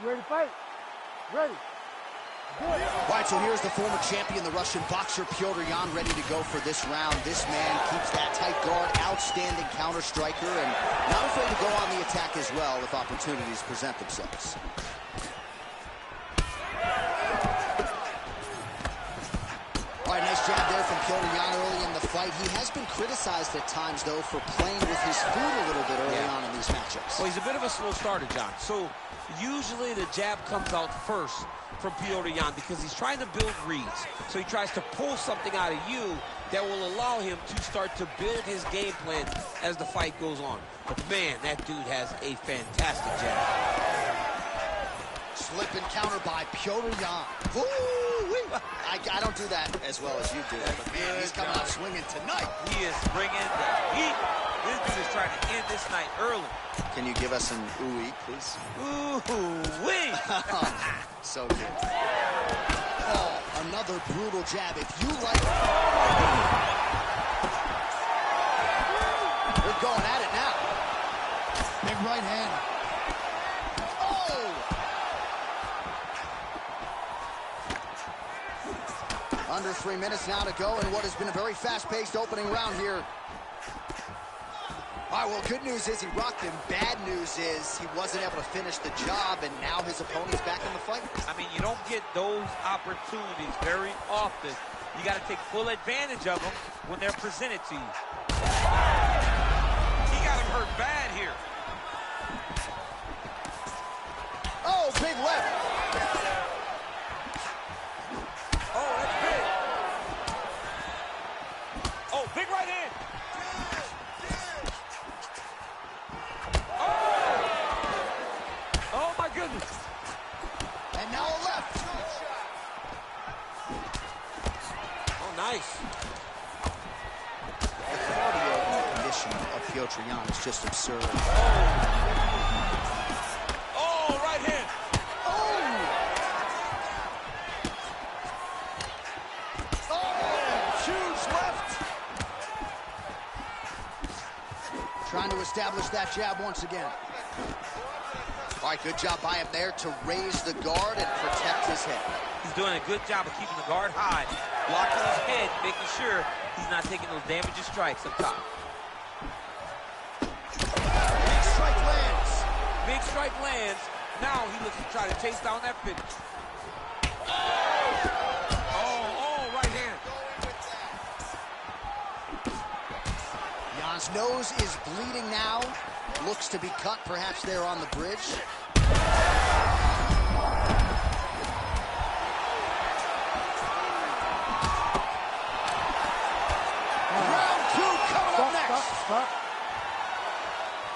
You ready to fight? Ready. Good. All right, so here's the former champion, the Russian boxer Petr Yan, ready to go for this round. This man keeps that tight guard, outstanding counter striker, and not afraid to go on the attack as well if opportunities present themselves. All right, nice jab there from Petr Yan early in the fight. He has been criticized at times, though, for playing with his food a little bit early on in these matchups. Well, he's a bit of a slow starter, John. So usually the jab comes out first from Petr Yan because he's trying to build reads. So he tries to pull something out of you that will allow him to start to build his game plan as the fight goes on. But, man, that dude has a fantastic jab. Slip and counter by Petr Yan. Woo-wee. I don't do that as well as you do, but man, he's coming out swinging tonight. He is bringing the heat. This dude is trying to end this night early. Can you give us an ooh-wee, please? Ooh-wee. So good. Oh, another brutal jab. If you like... They're going at it now. Big right hand. Under 3 minutes now to go in what has been a very fast-paced opening round here. All right, well, good news is he rocked him. Bad news is he wasn't able to finish the job, and now his opponent's back in the fight. I mean, you don't get those opportunities very often. You got to take full advantage of them when they're presented to you. He got him hurt bad here. Oh, big left. Oh, that's big. Oh, big right hand. Oh! Oh, my goodness. And now a left. Oh, nice. The cardio and the conditioning of Petr Yan is just absurd. Oh, right hand. Trying to establish that jab once again. All right, good job by him there to raise the guard and protect his head. He's doing a good job of keeping the guard high, blocking his head, making sure he's not taking those damaging strikes up top. Big strike lands. Big strike lands. Now he looks to try to chase down that finish. Oh, right hand. Yan's nose is bleeding now. Looks to be cut, perhaps there on the bridge. Round 2 coming up next. Stop.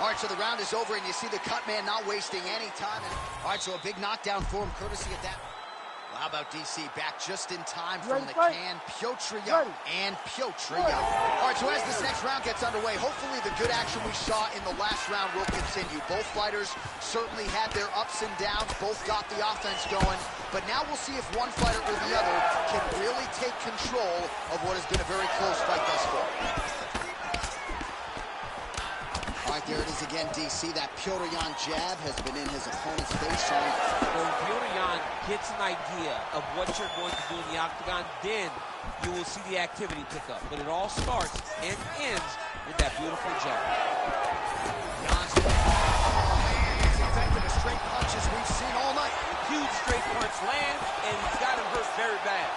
All right, so the round is over, and you see the cut man not wasting any time. All right, so a big knockdown for him, courtesy of that. Well, how about DC back just in time from the can? Petr Yan and Petr Yan. All right, so as this next round gets underway, hopefully the good action we saw in the last round will continue. Both fighters certainly had their ups and downs. Both got the offense going. But now we'll see if one fighter or the other can really take control of what has been a very close fight thus far. All right, there it is again, DC. That Petr Yan jab has been in his opponent's face. When Petr Yan gets an idea of what you're going to do in the octagon, then you will see the activity pick up. But it all starts and ends with that beautiful jab. Yan's as effective as straight punches we've seen all night. Huge straight punch lands, and he's got him hurt very bad.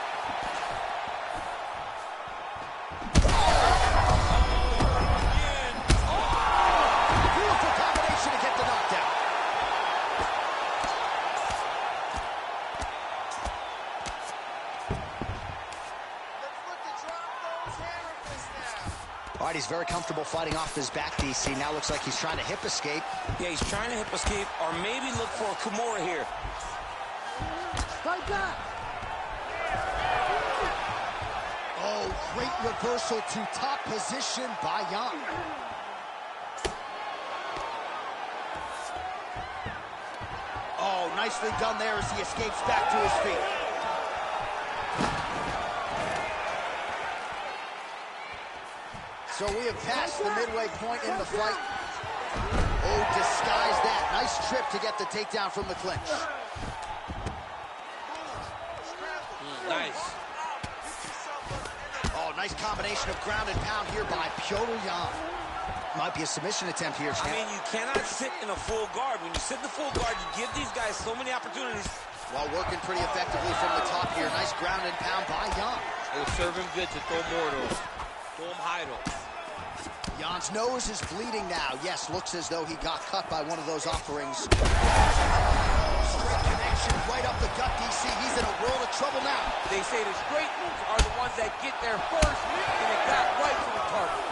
All right, he's very comfortable fighting off his back, DC. Now looks like he's trying to hip escape. Yeah, he's trying to hip escape or maybe look for a Kimura here. Fight that. Oh, great reversal to top position by Yan. Oh, nicely done there as he escapes back to his feet. So we have passed the midway point in the fight. Oh, could disguise that. Nice trip to get the takedown from the clinch. Nice. Oh, nice combination of ground and pound here by Petr Yan. Might be a submission attempt here, champ. I mean, you cannot sit in a full guard. When you sit in the full guard, you give these guys so many opportunities. While working pretty effectively from the top here. Nice ground and pound by Yan. It will serve him good to throw more to him. Throw him high to him. Yan's nose is bleeding now. Yes, looks as though he got cut by one of those offerings. Straight connection right up the gut, DC. He's in a world of trouble now. They say the straight moves are the ones that get there first, and it got right to the target.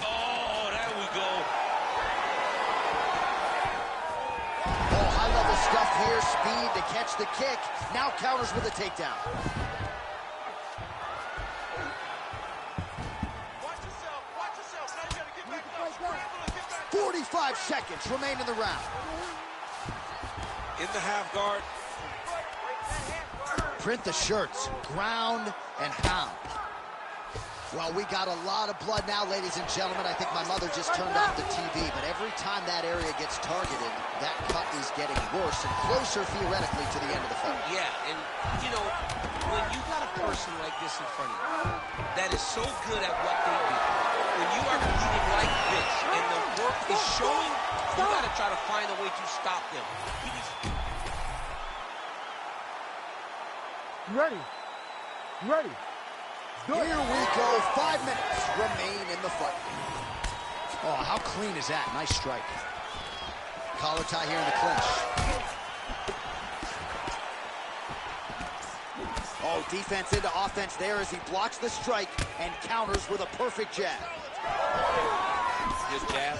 Oh, there we go. Oh, high-level stuff here. Speed to catch the kick. Now counters with a takedown. 45 seconds remain in the round. In the half guard. Print the shirts. Ground and pound. Well, we got a lot of blood now, ladies and gentlemen. I think my mother just turned off the TV, but every time that area gets targeted, that cut is getting worse and closer, theoretically, to the end of the fight. Yeah, and, you know, when you got a person like this in front of you that is so good at what they do, when you are bleeding like this and the work is showing, you got to try to find a way to stop them. Ready. Ready. Here we go. 5 minutes remain in the fight. Oh, how clean is that? Nice strike. Collar tie here in the clinch. Oh, defense into offense there as he blocks the strike and counters with a perfect jab. Good jab.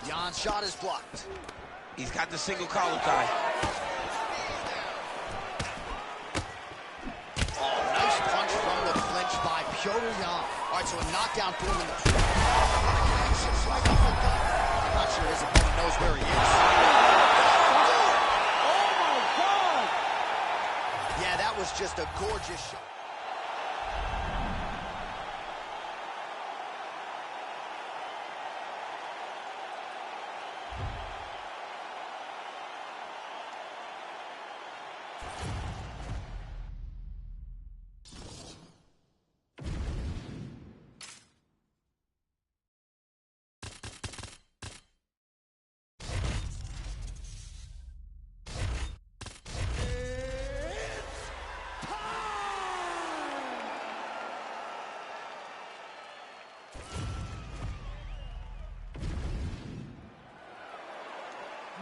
Yan's shot is blocked. He's got the single collar tie. By Petr Yan. All right, so a knockdown for him in the connection right off the gut. I'm not sure his opponent knows where he is. Oh my God! Yeah, that was just a gorgeous shot.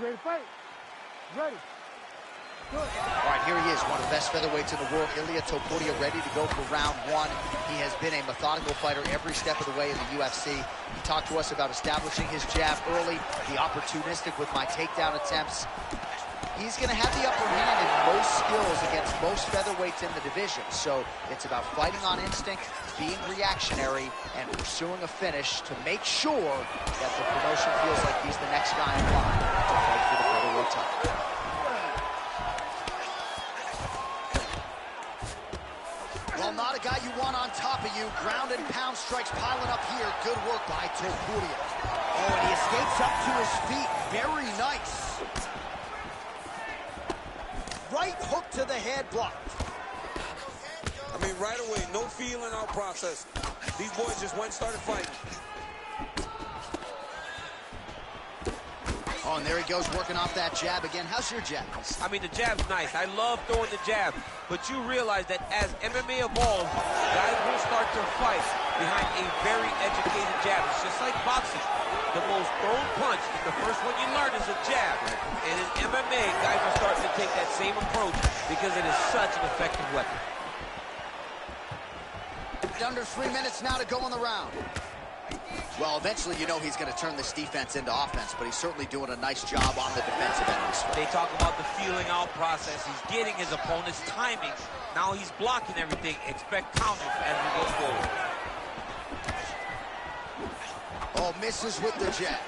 Ready to fight? Ready. Good. All right, here he is, one of the best featherweights in the world, Ilia Topuria, ready to go for round one. He has been a methodical fighter every step of the way in the UFC. He talked to us about establishing his jab early, be opportunistic with my takedown attempts. He's going to have the upper hand in most skills against most featherweights in the division. So it's about fighting on instinct, being reactionary, and pursuing a finish to make sure that the promotion feels like he's the next guy in line to fight for the featherweight title. Well, not a guy you want on top of you. Ground and pound strikes piling up here. Good work by Topuria. Oh, and he escapes up to his feet. Very nice. Right hook to the head, blocked. I mean, right away, no feeling out process. These boys just went and started fighting. Oh, and there he goes, working off that jab again. How's your jab? I mean, the jab's nice. I love throwing the jab. But you realize that as MMA evolves, guys will start to fight behind a very educated jab. It's just like boxing. The most thrown punch, the first one you learn is a jab. And in MMA, guys are starting to take that same approach because it is such an effective weapon. Under 3 minutes now to go in the round. Well, eventually, you know he's going to turn this defense into offense, but he's certainly doing a nice job on the defensive end. They talk about the feeling out process. He's getting his opponent's timing. Now he's blocking everything. Expect counters as we go forward. Oh, misses with the jab.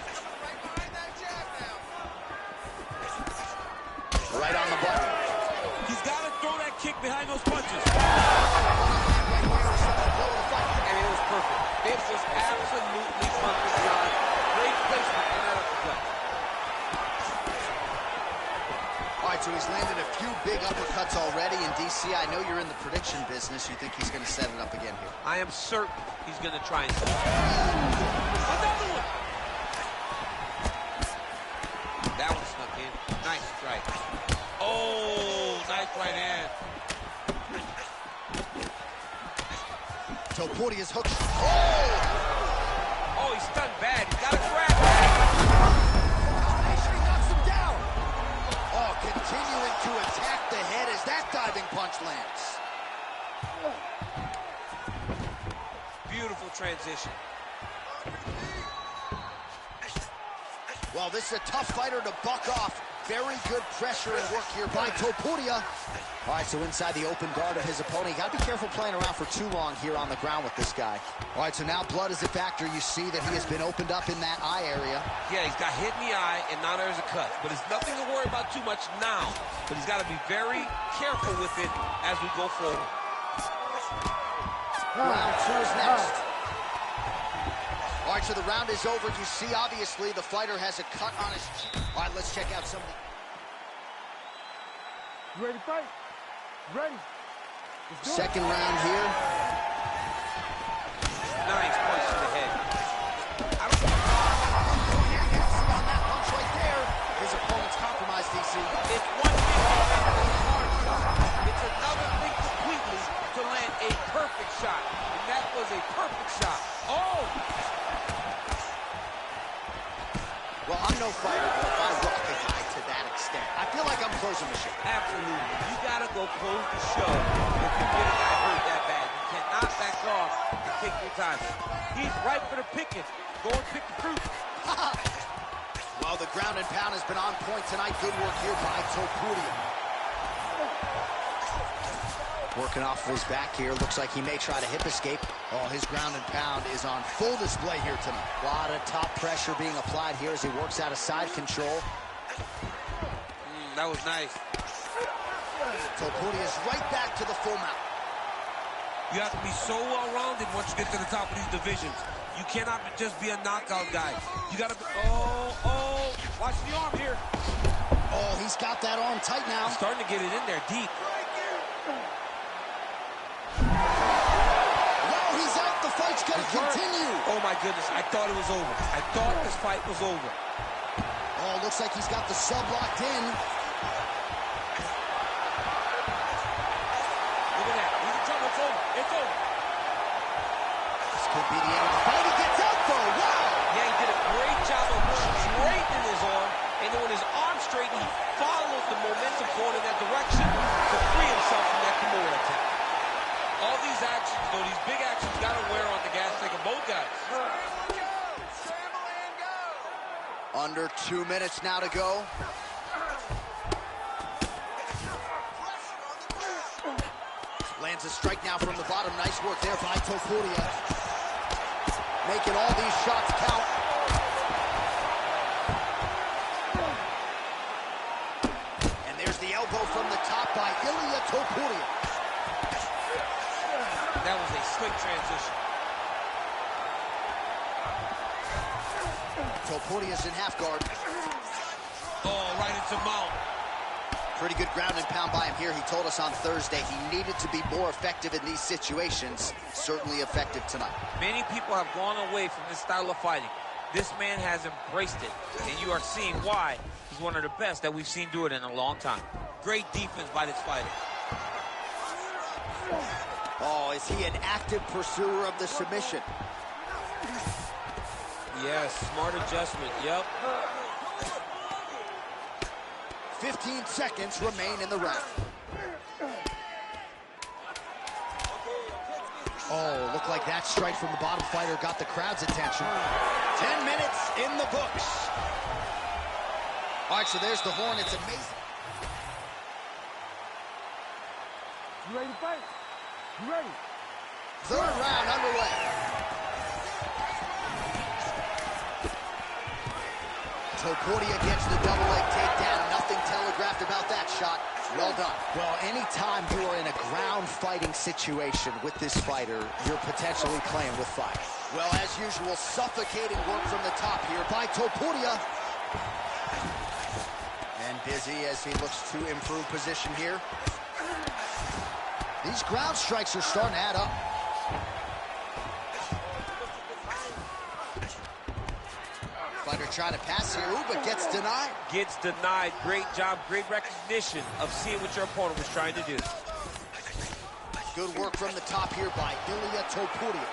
Right on the button. He's got to throw that kick behind those punches. And it was perfect. It was absolutely perfect, John. Great placement in that uppercut. All right, so he's landed a few big uppercuts already. In DC, I know you're in the prediction business. You think he's going to set it up again here? I am certain he's going to try and set it up. Another one! That one snuck in. Nice strike. Oh, nice right hand. Topuria's hook. Oh, he's stunned bad. He's got to grab it. He knocks him down. Oh, continuing to attack the head as that diving punch lands. Beautiful transition. Well, this is a tough fighter to buck off. Very good pressure and work here by Topuria. All right, so inside the open guard of his opponent. You got to be careful playing around for too long here on the ground with this guy. All right, so now blood is a factor. You see that he has been opened up in that eye area. Yeah, he's got hit in the eye, and now there's a cut. But it's nothing to worry about too much now. But he's got to be very careful with it as we go forward. Round 2 is next. All right, so the round is over. You see, obviously, the fighter has a cut on his cheek. All right, let's check out some of the... You ready to fight? Ready. Second round here. Nice punch to the head. On that punch right there. His opponent's compromised, DC. It's one thing to land a hard shot. It's another thing completely to land a perfect shot. And that was a perfect shot. Oh! Well, I'm no fighter, but if I rock a guy to that extent, I feel like I'm closing the show. Absolutely. You gotta go close the show if you get a guy hurt that bad. You cannot back off and take your time. He's ripe for the picking. Go and pick the fruit. Well, the ground and pound has been on point tonight. Good work here by Topuria. Working off of his back here. Looks like he may try to hip escape. Oh, his ground and pound is on full display here tonight. A lot of top pressure being applied here as he works out of side control. That was nice. Topuria's right back to the full mount. You have to be so well-rounded once you get to the top of these divisions. You cannot just be a knockout guy. You gotta be... Oh, watch the arm here. Oh, he's got that arm tight now. He's starting to get it in there deep. Well, he's out. The fight's gonna continue. Oh my goodness, I thought it was over. I thought this fight was over. Oh, looks like he's got the sub locked in. Look at that. He's in trouble. It's over. It's over. This could be the end of the fight. He gets out though. Wow. Yeah, he did a great job of straightening his arm. And then when his arm straightened, he followed the momentum going in that direction to free himself from that Kimura attack. All these actions, though, these big actions, got to wear on the gas tank of both guys. Under 2 minutes now to go. Lands a strike now from the bottom. Nice work there by Topuria. Making all these shots count. And there's the elbow from the top by Ilia Topuria. That was a slick transition. Topuria's in half guard. Oh, right into mount. Pretty good ground and pound by him here. He told us on Thursday he needed to be more effective in these situations. Certainly effective tonight. Many people have gone away from this style of fighting. This man has embraced it, and you are seeing why he's one of the best that we've seen do it in a long time. Great defense by this fighter. Oh, is he an active pursuer of the submission? Yes, smart adjustment, yep. 15 seconds remain in the round. Oh, looked like that strike from the bottom fighter got the crowd's attention. 10 minutes in the books. All right, so there's the horn. It's amazing. You ready to fight? You ready? Third round underway. Topuria gets the double leg takedown. Nothing Nothing telegraphed about that shot. Well done. Well, anytime you are in a ground fighting situation with this fighter, you're potentially playing with fire. Well, as usual, suffocating work from the top here by Topuria. And busy as he looks to improve position here. These ground strikes are starting to add up. Fighter trying to pass here, but gets denied. Gets denied. Great job, great recognition of seeing what your opponent was trying to do. Good work from the top here by Ilia Topuria.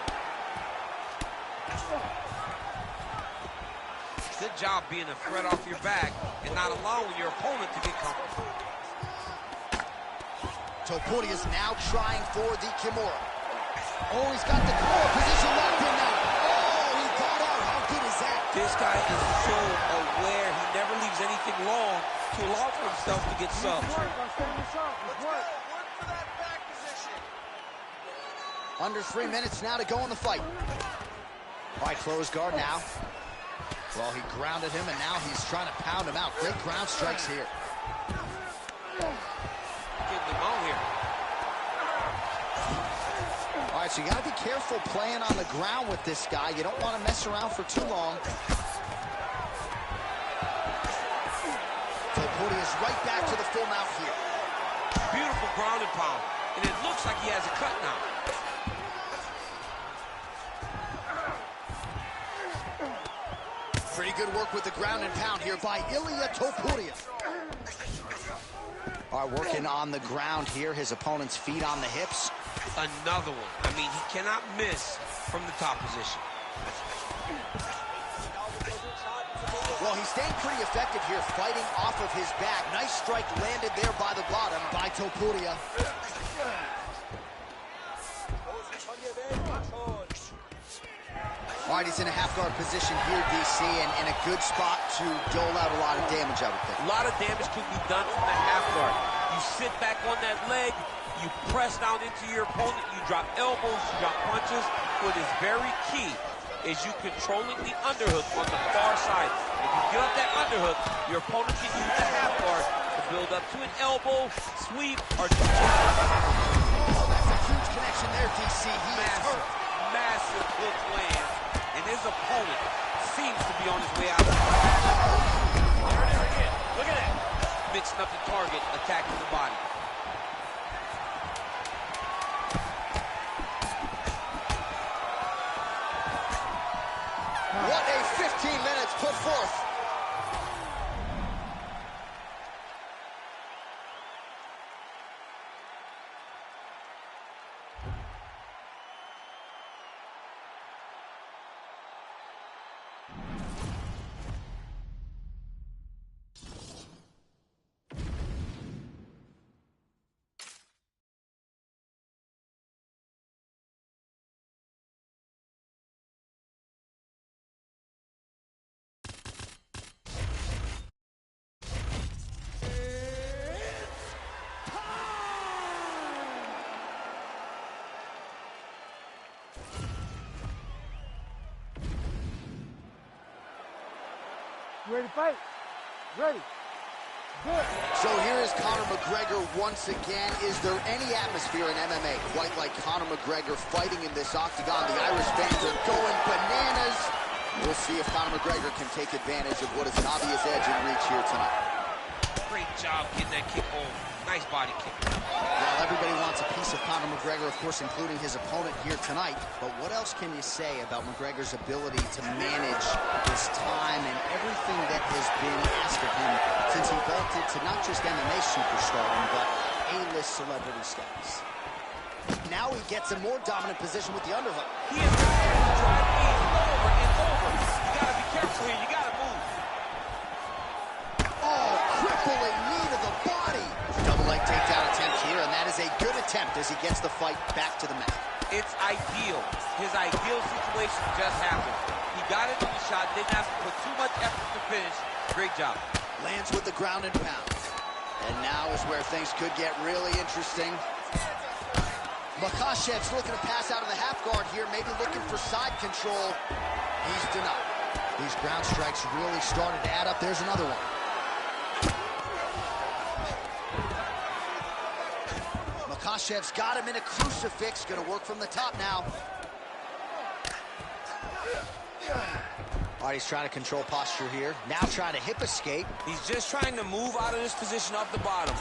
Good job being a threat off your back and not allowing your opponent to get comfortable. Topuria is now trying for the Kimura. Oh, he's got the Kimura position locked in now. Oh, he got out. How good is that? This guy is so aware. He never leaves anything long to allow for himself to get subs. Under 3 minutes now to go in the fight. All right, close guard now. Well, he grounded him, and now he's trying to pound him out. Great ground strikes here. Getting him out here. All right, so you got to be careful playing on the ground with this guy. You don't want to mess around for too long. Topuria is right back to the full mount here. Beautiful ground and pound. And it looks like he has a cut now. Pretty good work with the ground and pound here by Ilia Topuria. All right, working on the ground here. His opponent's feet on the hips. Another one. I mean, he cannot miss from the top position. Well, he's staying pretty effective here, fighting off of his back. Nice strike landed there by the bottom by Topuria. All right, he's in a half-guard position here, DC, and in a good spot to dole out a lot of damage, I would think. A lot of damage can be done from the half guard. You sit back on that leg, you press down into your opponent, you drop elbows, you drop punches. What is very key is you controlling the underhook on the far side. If you get up that underhook, your opponent can use the half guard to build up to an elbow, sweep, or... Oh, that's a huge connection there, DC. He is hurt. Massive hook land. And his opponent seems to be on his way out. There again. Look at that. Mixing up the target, attacking the body. What a 15 minutes put forth. You ready to fight? Ready. Good. So here is Conor McGregor once again. Is there any atmosphere in MMA quite like Conor McGregor fighting in this octagon? The Irish fans are going bananas. We'll see if Conor McGregor can take advantage of what is an obvious edge in reach here tonight. Great job getting that kick home. Nice body kick. Well, everybody wants a piece of Conor McGregor, of course, including his opponent here tonight. But what else can you say about McGregor's ability to manage his time and everything that has been asked of him since he vaulted to not just MMA superstardom, but A-list celebrity status? Now he gets a more dominant position with the underhook. He is trying to drive these over and over. You gotta be careful here. You gotta move. Oh, crippling knee to the body. Double leg takedown attempt here, and that is a good attempt as he gets the fight back to the mat. It's ideal. His ideal situation just happened. He got into the shot, didn't have to put too much effort to finish. Great job. Lands with the ground and pound. And now is where things could get really interesting. Makhachev's looking to pass out of the half guard here, maybe looking for side control. He's denied. These ground strikes really started to add up. There's another one. Makhachev's got him in a crucifix. Gonna work from the top now. All right, he's trying to control posture here. Now trying to hip escape. He's just trying to move out of this position off the bottom.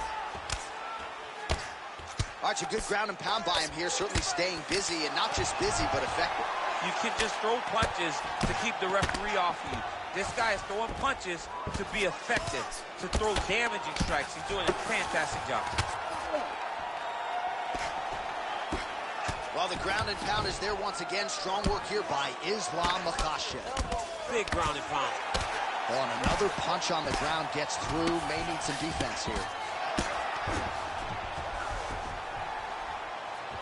All right, it's a good ground and pound by him here. Certainly staying busy, and not just busy, but effective. You can just throw punches to keep the referee off you. This guy is throwing punches to be effective, to throw damaging strikes. He's doing a fantastic job. Well, the ground and pound is there once again. Strong work here by Islam Makhachev. Big ground and pound. Oh, and another punch on the ground gets through. May need some defense here.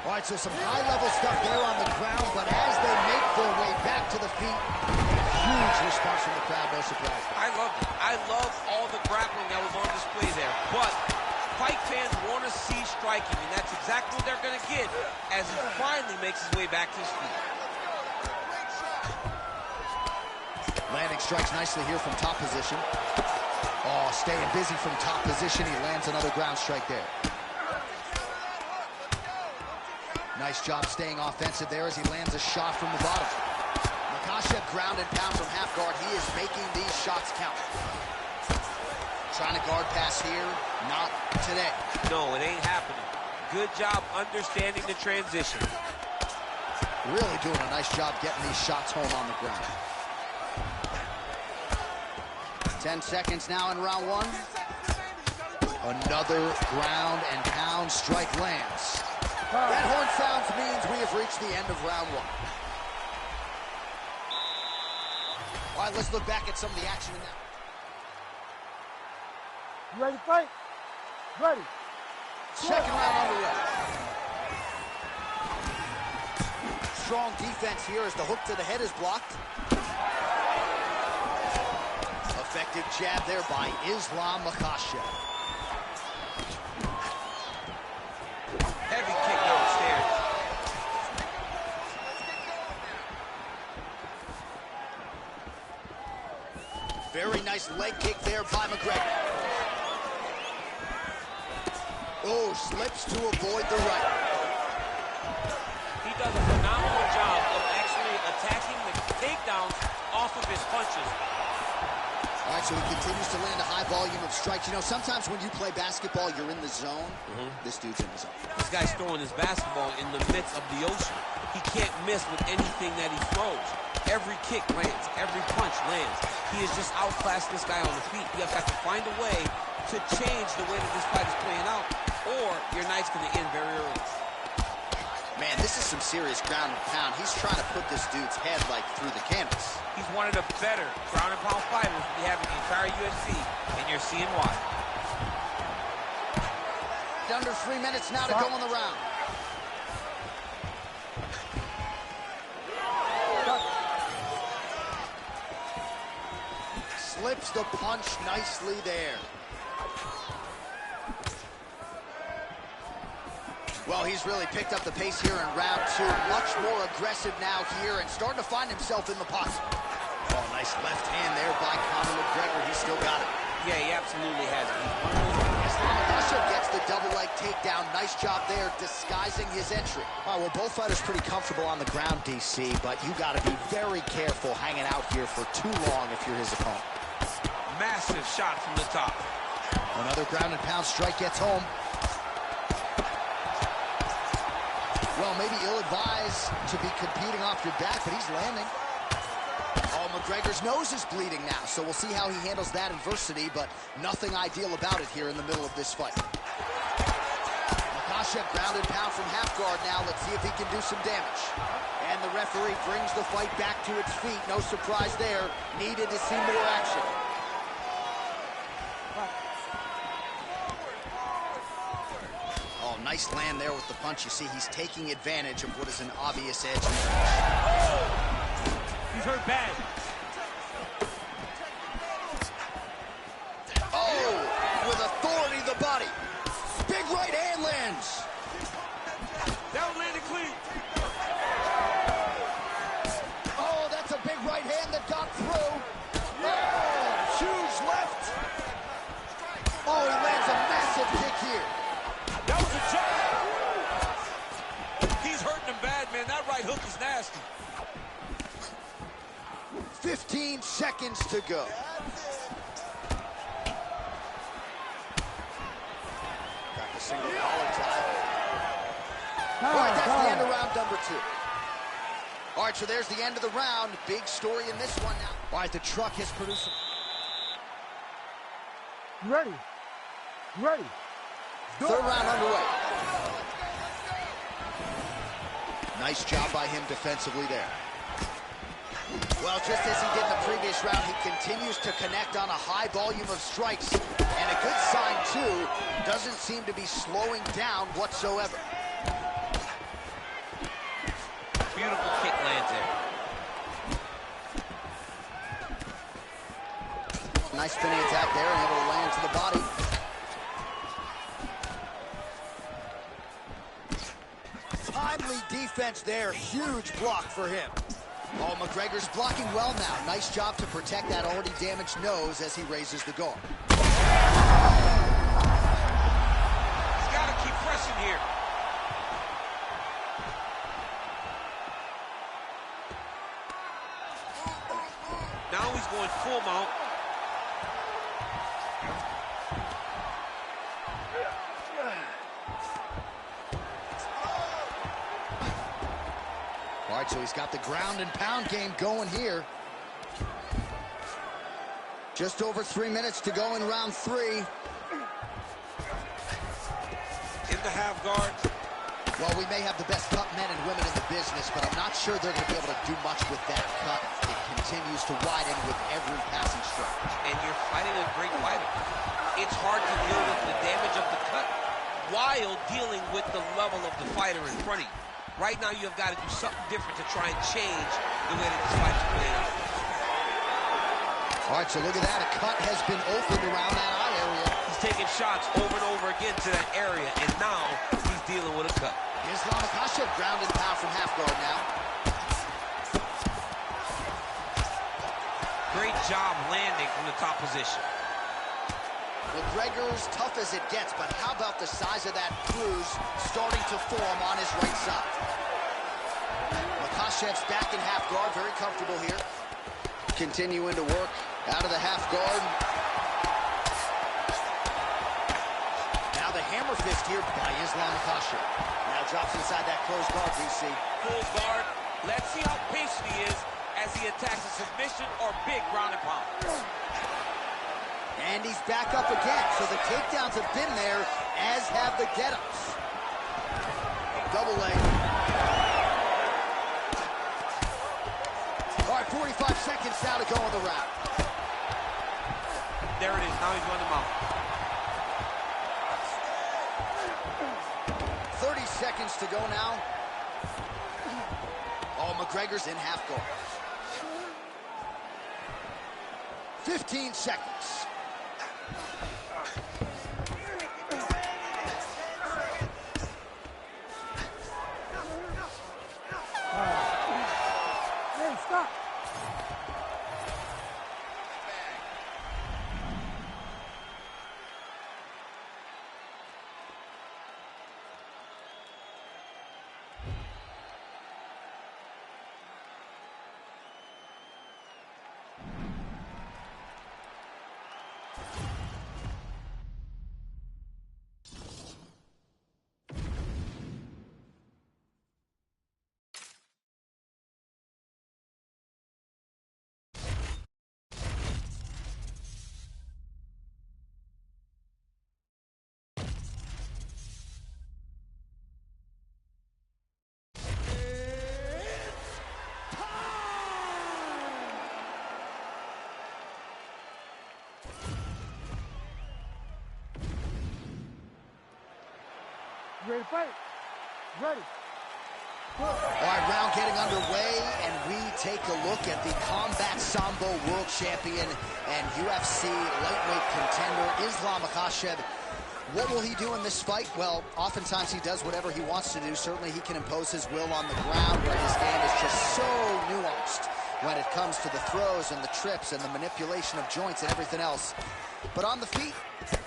All right, so some high-level stuff there on the ground, but as they make their way back to the feet, huge response from the crowd, no surprise. I love it. I love all the grappling that was on display there, but fight fans want to see striking, and that's exactly what they're going to get as he finally makes his way back to his feet. Landing strikes nicely here from top position. Oh, staying busy from top position. He lands another ground strike there. Nice job staying offensive there as he lands a shot from the bottom. Makhachev ground and pound from half guard. He is making these shots count. Trying to guard pass here. Not today. No, it ain't happening. Good job understanding the transition. Really doing a nice job getting these shots home on the ground. 10 seconds now in round one. Another ground and pound strike lands. That horn sounds means we have reached the end of round one. All right, let's look back at some of the action in that. You ready to fight? Ready. Second round underway. Strong defense here as the hook to the head is blocked. Effective jab there by Islam Makhachev. Heavy kick downstairs. Very nice leg kick there by McGregor. Oh, slips to avoid the right. He does a phenomenal job of actually attacking the takedowns off of his punches. All right, so he continues to land a high volume of strikes. You know, sometimes when you play basketball, you're in the zone. This dude's in the zone. This guy's throwing his basketball in the midst of the ocean. He can't miss with anything that he throws. Every kick lands. Every punch lands. He has just outclassed this guy on the feet. You have got to find a way to change the way that this fight is playing out, or your night's going to end very early. Man, this is some serious ground and pound. He's trying to put this dude's head, like, through the canvas. He's one of the better ground and pound fighters we have in the entire UFC, and you're seeing why. Under 3 minutes now to go in the round. Slips the punch nicely there. Well, he's really picked up the pace here in round two. Much more aggressive now here and starting to find himself in the pocket. Oh, nice left hand there by Conor McGregor. He's still got it. Yeah, he absolutely has it. Makhachev gets the double leg takedown. Nice job there disguising his entry. All right, well, both fighters pretty comfortable on the ground, DC, but you got to be very careful hanging out here for too long if you're his opponent. Massive shot from the top. Another ground and pound strike gets home. Well, maybe ill-advised to be competing off your back, but he's landing. Oh, McGregor's nose is bleeding now, so we'll see how he handles that adversity, but nothing ideal about it here in the middle of this fight. Makhachev ground and pound from half guard now. Let's see if he can do some damage. And the referee brings the fight back to its feet. No surprise there. Needed to see more action. Oh, nice land there with the punch. You see, he's taking advantage of what is an obvious edge. He's hurt bad. Oh, with authority the body. Big right hand lands. That one landed clean. Oh, that's a big right hand that got through. Oh, huge left. Oh, he lands a massive kick here. That was a jab. He's nasty. 15 seconds to go. Got the single collar tie. All right, that's the end of round number 2. All right, so there's the end of the round. Big story in this one now. All right, the truck has produced... You ready? You ready? Third round underway. Nice job by him defensively there. Well, just as he did in the previous round, he continues to connect on a high volume of strikes. And a good sign, too, doesn't seem to be slowing down whatsoever. Beautiful kick lands there. Nice spinning attack there, and able to land to the body. Timely defense there. Huge block for him. Oh, McGregor's blocking well now. Nice job to protect that already damaged nose as he raises the guard. He's got to keep pressing here. Now he's going full mount. All right, so he's got the ground and pound game going here. Just over 3 minutes to go in round 3. In the half guard. Well, we may have the best cut men and women in the business, but I'm not sure they're going to be able to do much with that cut. It continues to widen with every passing strike. And you're fighting a great fighter. It's hard to deal with the damage of the cut while dealing with the level of the fighter in front of you. Right now, you've got to do something different to try and change the way that this fight's playing out. All right, so look at that. A cut has been opened around that eye area. He's taking shots over and over again to that area, and now he's dealing with a cut. Islam Makhachev ground and pound from half guard now. Great job landing from the top position. McGregor's tough as it gets, but how about the size of that bruise starting to form on his right side? Makhachev's back in half guard, very comfortable here. Continuing to work out of the half guard. Now the hammer fist here by Islam Makhachev. Now drops inside that closed guard, DC. Full guard. Let's see how patient he is as he attacks a submission or big ground and pound. And he's back up again, so the takedowns have been there, as have the get-ups. Double leg. All right, 45 seconds now to go in the round. There it is, now he's running them out. 30 seconds to go now. Oh, McGregor's in half guard. 15 seconds. Hey, stop. You ready to fight? Ready. All right, round getting underway, and we take a look at the Combat Sambo World Champion and UFC lightweight contender, Islam Makhachev. What will he do in this fight? Well, oftentimes he does whatever he wants to do. Certainly he can impose his will on the ground, but his game is just so nuanced. when it comes to the throws and the trips and the manipulation of joints and everything else. But on the feet,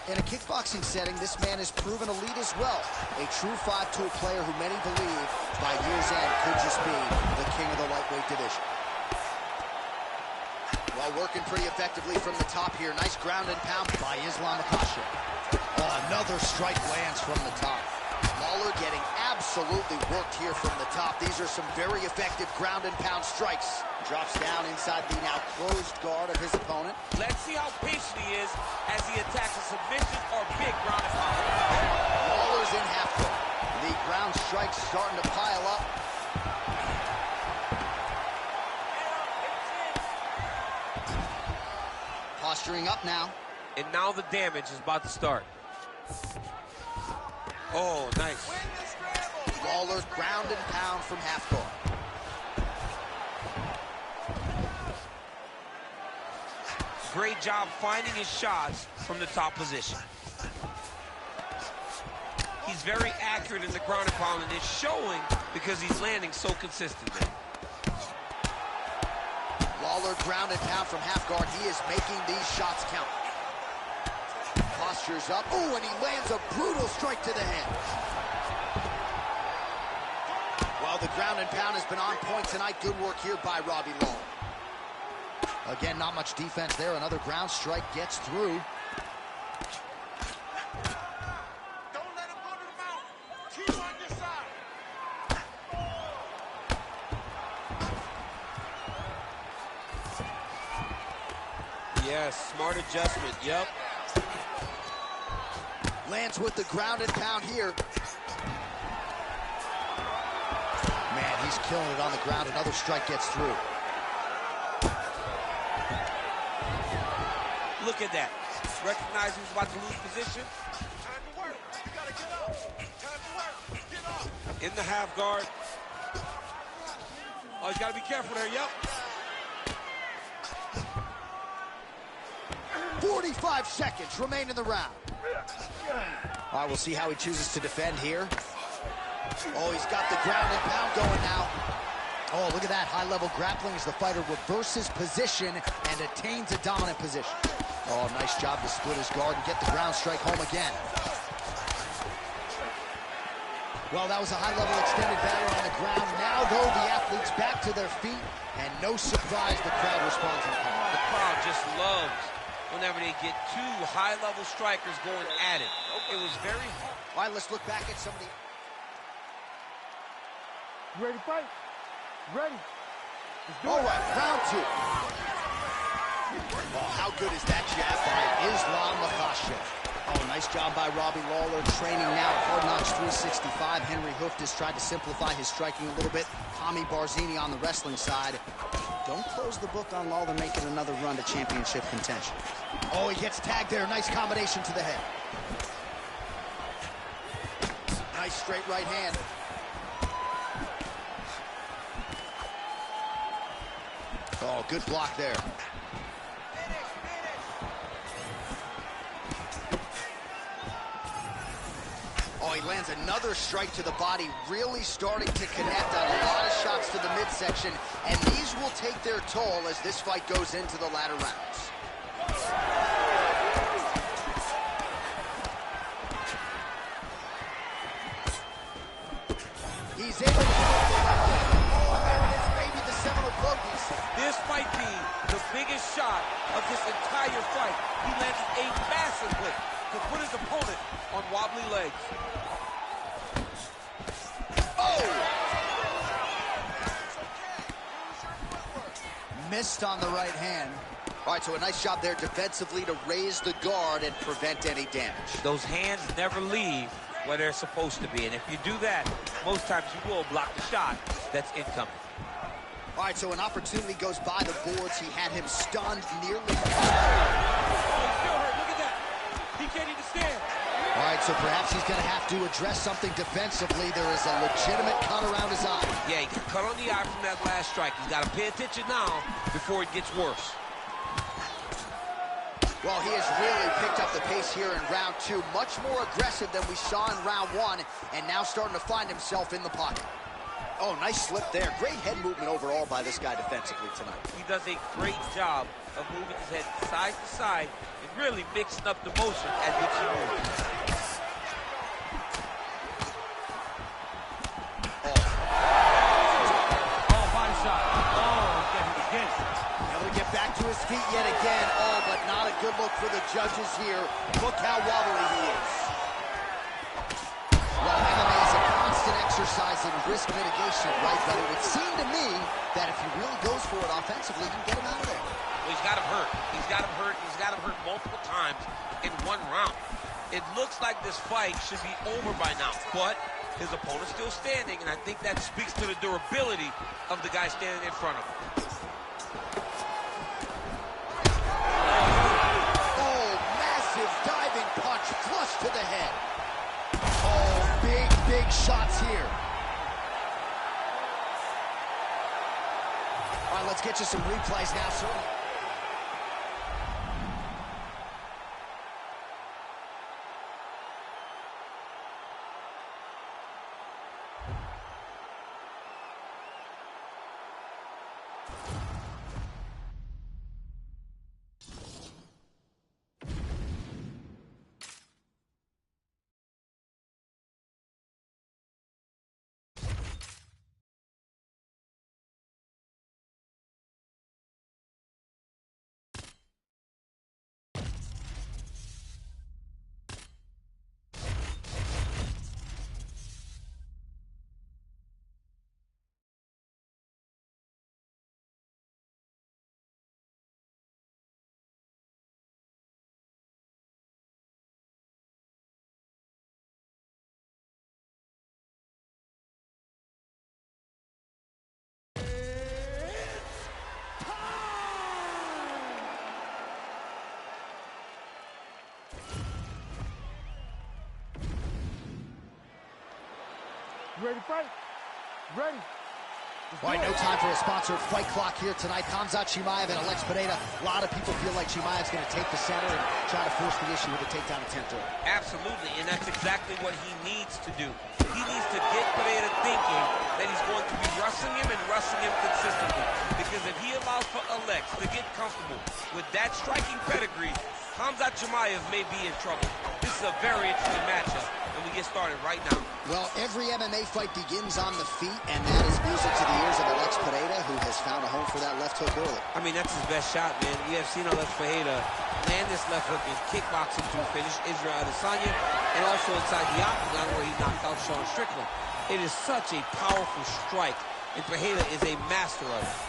in a kickboxing setting, this man has proven elite as well. A true five-tool player who many believe by year's end could just be the king of the lightweight division. Well, working pretty effectively from the top here. Nice ground and pound by Islam Makhachev. Oh, another strike lands from the top. Lawler getting absolutely worked here from the top. These are some very effective ground and pound strikes. Drops down inside the now closed guard of his opponent. Let's see how patient he is as he attacks a submission or big ground and pound. Lawler's in half guard. The ground strikes starting to pile up. Posturing up now. And now the damage is about to start. Oh, nice. Lawler ground and pound from half guard. Great job finding his shots from the top position. He's very accurate in the ground and pound, and it's showing because he's landing so consistently. Lawler ground and pound from half guard. He is making these shots count. Postures up. Ooh, and he lands a brutal strike to the head. Well, the ground and pound has been on point tonight. Good work here by Robbie Lawler. Again, not much defense there. Another ground strike gets through. Don't let him go to the mount. Keep on your side. Yes, smart adjustment. Yep. Lands with the ground and pound here. Man, he's killing it on the ground. Another strike gets through. Look at that. Recognize he was about to lose position. Time to work. You gotta get up. Time to work. Get up. In the half guard. Oh, you gotta be careful there. Yep. 45 seconds remain in the round. All right, we'll see how he chooses to defend here. Oh, he's got the ground and pound going now. Oh, look at that. High-level grappling as the fighter reverses position and attains a dominant position. Oh, nice job to split his guard and get the ground strike home again. Well, that was a high-level extended battle on the ground. Now, though, the athletes back to their feet, and no surprise the crowd responds in kind. The crowd just loves whenever they get two high-level strikers going at it. It was very hard. All right, let's look back at some of the... You ready to fight? You ready? Let's do All it. right, round two. Oh, how good is that jab by Islam Makhachev? Oh, nice job by Robbie Lawler, training now at Hard Knocks 365. Henry Hooft has tried to simplify his striking a little bit. Tommy Barzini on the wrestling side. Don't close the book on Lawler making another run to championship contention. Oh, he gets tagged there. Nice combination to the head. Nice straight right hand. Oh, good block there. Oh, he lands another strike to the body, really starting to connect on a lot of shots to the midsection, and these will take their toll as this fight goes into the latter rounds. He's able to... Oh, there it is, maybe the seminal bogey. This might be the biggest shot of this entire fight. He landed a massive hit to put his opponent on wobbly legs. Missed on the right hand. All right, so a nice job there defensively to raise the guard and prevent any damage. Those hands never leave where they're supposed to be, and if you do that, most times you will block the shot that's incoming. All right, so an opportunity goes by the boards. He had him stunned nearly. Oh, he's still hurt. Look at that. He can't even stand. All right, so perhaps he's going to have to address something defensively. There is a legitimate cut around his eye. Yeah, he got cut on the eye from that last strike. He's got to pay attention now before it gets worse. Well, he has really picked up the pace here in round two. Much more aggressive than we saw in round one, and now starting to find himself in the pocket. Oh, nice slip there. Great head movement overall by this guy defensively tonight. He does a great job of moving his head side to side and really mixing up the motion at which he moves. Oh, body shot. Oh, again. Able to get back to his feet yet again. Oh, but not a good look for the judges here. Look how wobbly he is. Well, MMA is a constant exercise in risk mitigation, right? But it would seem to me that if he really goes for it offensively, you can get him out of there. Well, he's got him hurt. He's got him hurt. He's got him hurt multiple times in one round. It looks like this fight should be over by now, but his opponent's still standing, and I think that speaks to the durability of the guy standing in front of him. Oh, massive diving punch flush to the head. Oh, big shots here. All right, let's get you some replays now, sir. Ready to fight? Ready. All right, no time for a sponsored fight clock here tonight. Khamzat Chimaev and Alex Pereira. A lot of people feel like Chimaev's going to take the center and try to force the issue with a takedown attempt. Absolutely, and that's exactly what he needs to do. He needs to get Pereira thinking that he's going to be wrestling him and wrestling him consistently. Because if he allows for Alex to get comfortable with that striking pedigree, Khamzat Chimaev may be in trouble. This is a very interesting matchup, and we get started right now. Well, every MMA fight begins on the feet, and that is music to the ears of Alex Pereira, who has found a home for that left hook early. I mean, that's his best shot, man. We have seen Alex Pereira land this left hook in kickboxing to finish Israel Adesanya, and also inside the octagon where he knocked out Sean Strickland. It is such a powerful strike, and Pereira is a master of it.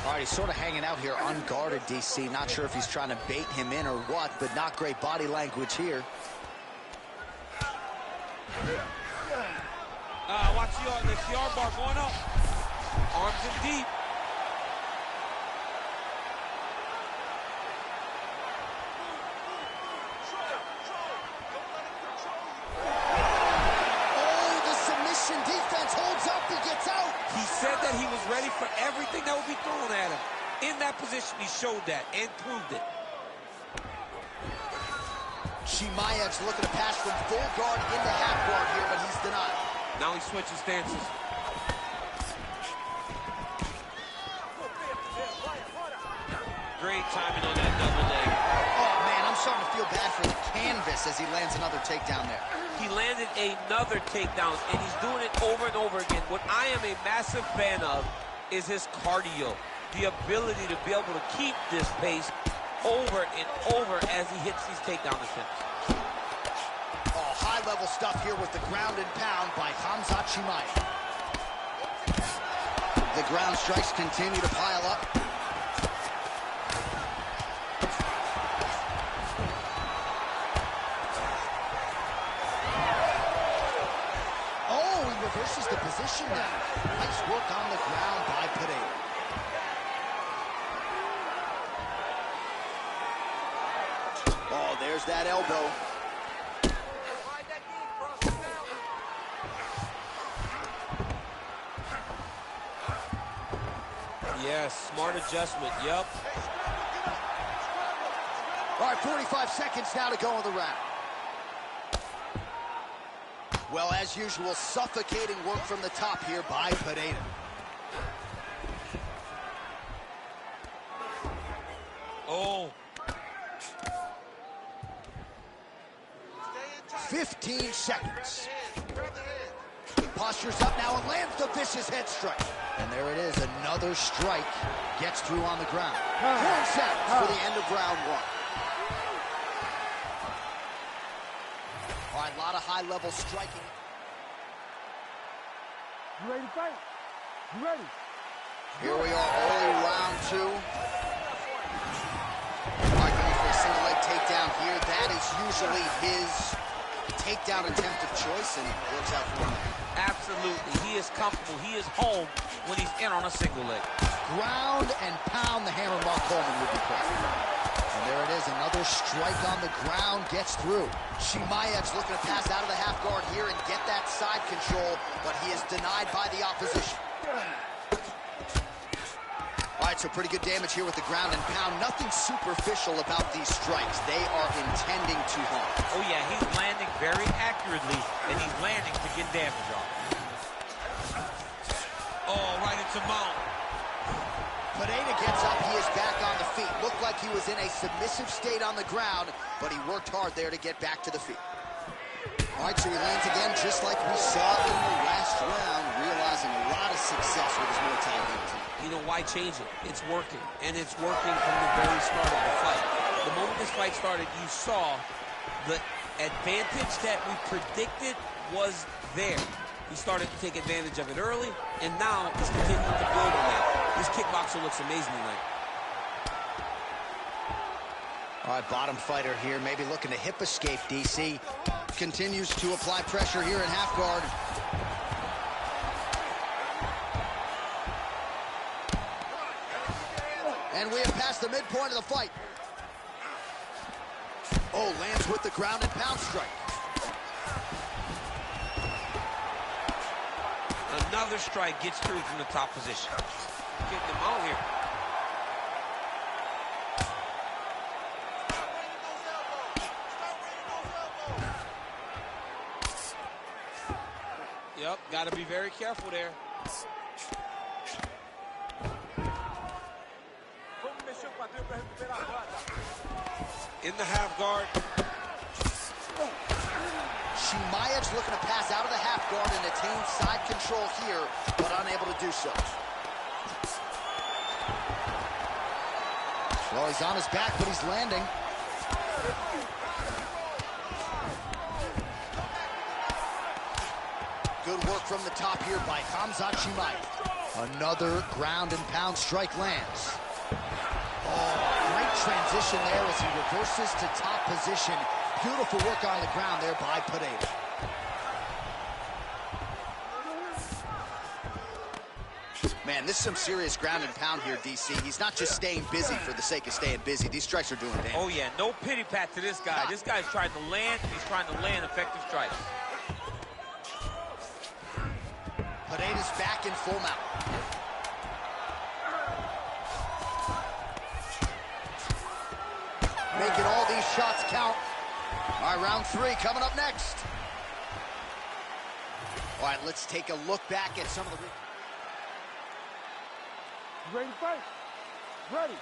All right, he's sort of hanging out here unguarded, DC. Not sure if he's trying to bait him in or what, but not great body language here. Watch the arm bar going up. Arms in deep. Oh, the submission defense holds up. He gets out. He said that he was ready for everything that would be thrown at him. In that position, he showed that and proved it. Chimaev's looking to pass from full guard into half guard here, but he's denied. Now he's switching stances. Great timing on that double leg. Oh, man, I'm starting to feel bad for the canvas as he lands another takedown there. He landed another takedown, and he's doing it over and over again. What I am a massive fan of is his cardio, the ability to be able to keep this pace over and over as he hits these takedown attempts. Oh, high-level stuff here with the ground and pound by Khamzat Chimaev. The ground strikes continue to pile up. Oh, he reverses the position now. Nice work on the ground by Pereira. Oh, there's that elbow. Yes, smart adjustment, yup. All right, 45 seconds now to go in the round. Well, as usual, suffocating work from the top here by Pineda. Oh. 15 seconds. Postures up now and lands the vicious head strike. And there it is, another strike gets through on the ground. 10 seconds for the end of round one. All right, a lot of high-level striking. You ready to fight? You ready? Here we are, early round two. All right, going for a single leg takedown here. That is usually his takedown attempt of choice, and it works out for him. Absolutely. He is comfortable. He is home when he's in on a single leg. Ground and pound, the hammer Mark Coleman would be called. And there it is, another strike on the ground gets through. Chimaev's looking to pass out of the half guard here and get that side control, but he is denied by the opposition. All right, so pretty good damage here with the ground and pound. Nothing superficial about these strikes. They are intending to harm. Oh, yeah, he's landing very accurately, and he's landing to get damage off. Oh, right into mount. Pineda gets up, he is back on the feet. Looked like he was in a submissive state on the ground, but he worked hard there to get back to the feet. All right, so he lands again just like we saw in the last round, realizing a lot of success with his Muay Thai game tonight. You know, why change it? It's working, and it's working from the very start of the fight. The moment this fight started, you saw the advantage that we predicted was there. He started to take advantage of it early, and now he's continuing to build on that. This kickboxer looks amazing tonight. All right, bottom fighter here, maybe looking to hip escape, DC. Continues to apply pressure here in half guard. And we have passed the midpoint of the fight. Oh, lands with the ground and pound strike. Another strike gets through from the top position. Getting them out here. Yep, got to be very careful there. In the half guard. Chimaev's looking to pass out of the half guard and attain side control here, but unable to do so. Well, he's on his back, but he's landing. Good work from the top here by Khamzat Chimaev. Another ground and pound strike lands. Oh, great transition there as he reverses to top position. Beautiful work on the ground there by Pineda. Man, this is some serious ground and pound here, DC. He's not just staying busy for the sake of staying busy. These strikes are doing damage. Oh, yeah, no pity pat to this guy. This guy's trying to land. He's trying to land effective strikes. Pineda's back in full mount. Making all these shots count. All right, round three coming up next. All right, let's take a look back at some of the... You ready to fight? Ready.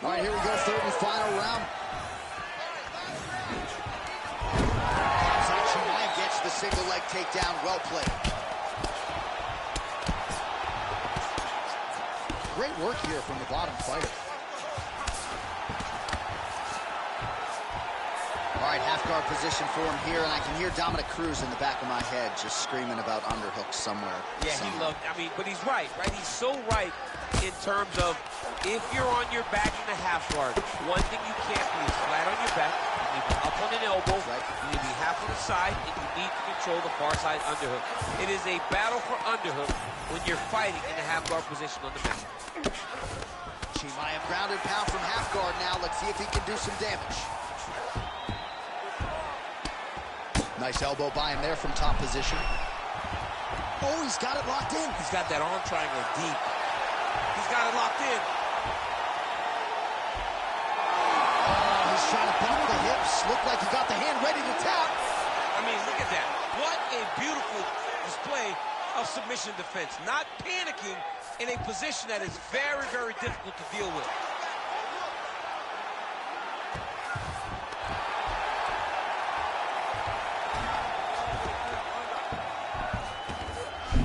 All right, here we go, third and final round. Khamzat Chimaev gets the single leg takedown, well played. Great work here from the bottom fighter. All right, half guard position for him here, and I can hear Dominic Cruz in the back of my head just screaming about underhooks somewhere. Yeah, he loved, I mean, but he's right? He's so right in terms of if you're on your back in the half guard, one thing you can't be is flat on your back. You need to be up on an elbow, right? You need to be half on the side, and you need to control the far side underhook. It is a battle for underhook when you're fighting in the half guard position on the mat. Chimaev ground and pound from half guard now. Let's see if he can do some damage. Nice elbow by him there from top position. Oh, he's got it locked in. He's got that arm triangle deep. He's got it locked in. Oh, he's trying to bump the hips. Looked like he got the hand ready to tap. I mean, look at that. What a beautiful display of submission defense. Not panicking in a position that is very, very difficult to deal with.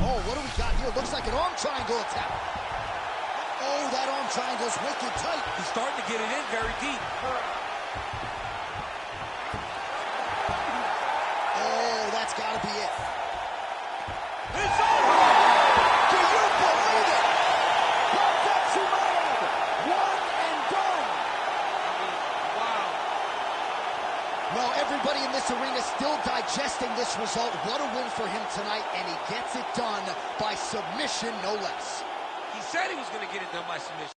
Oh, what do we got here? Looks like an arm triangle attack. Oh, that arm triangle's wicked tight. He's starting to get it in very deep. Oh, that's got to be it. It's over! Do you believe it? One and done. Wow. Well, everybody in this arena still digesting this result. What a win for him tonight, and he gets it done by submission, no less. He said he was going to get it done by submission.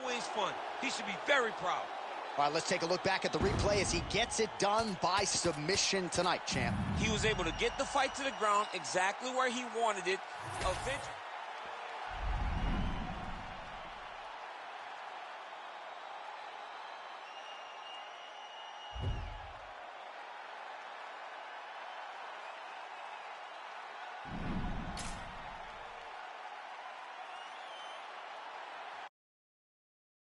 Always fun. He should be very proud. All right, let's take a look back at the replay as he gets it done by submission tonight, champ. He was able to get the fight to the ground exactly where he wanted it. Eventually.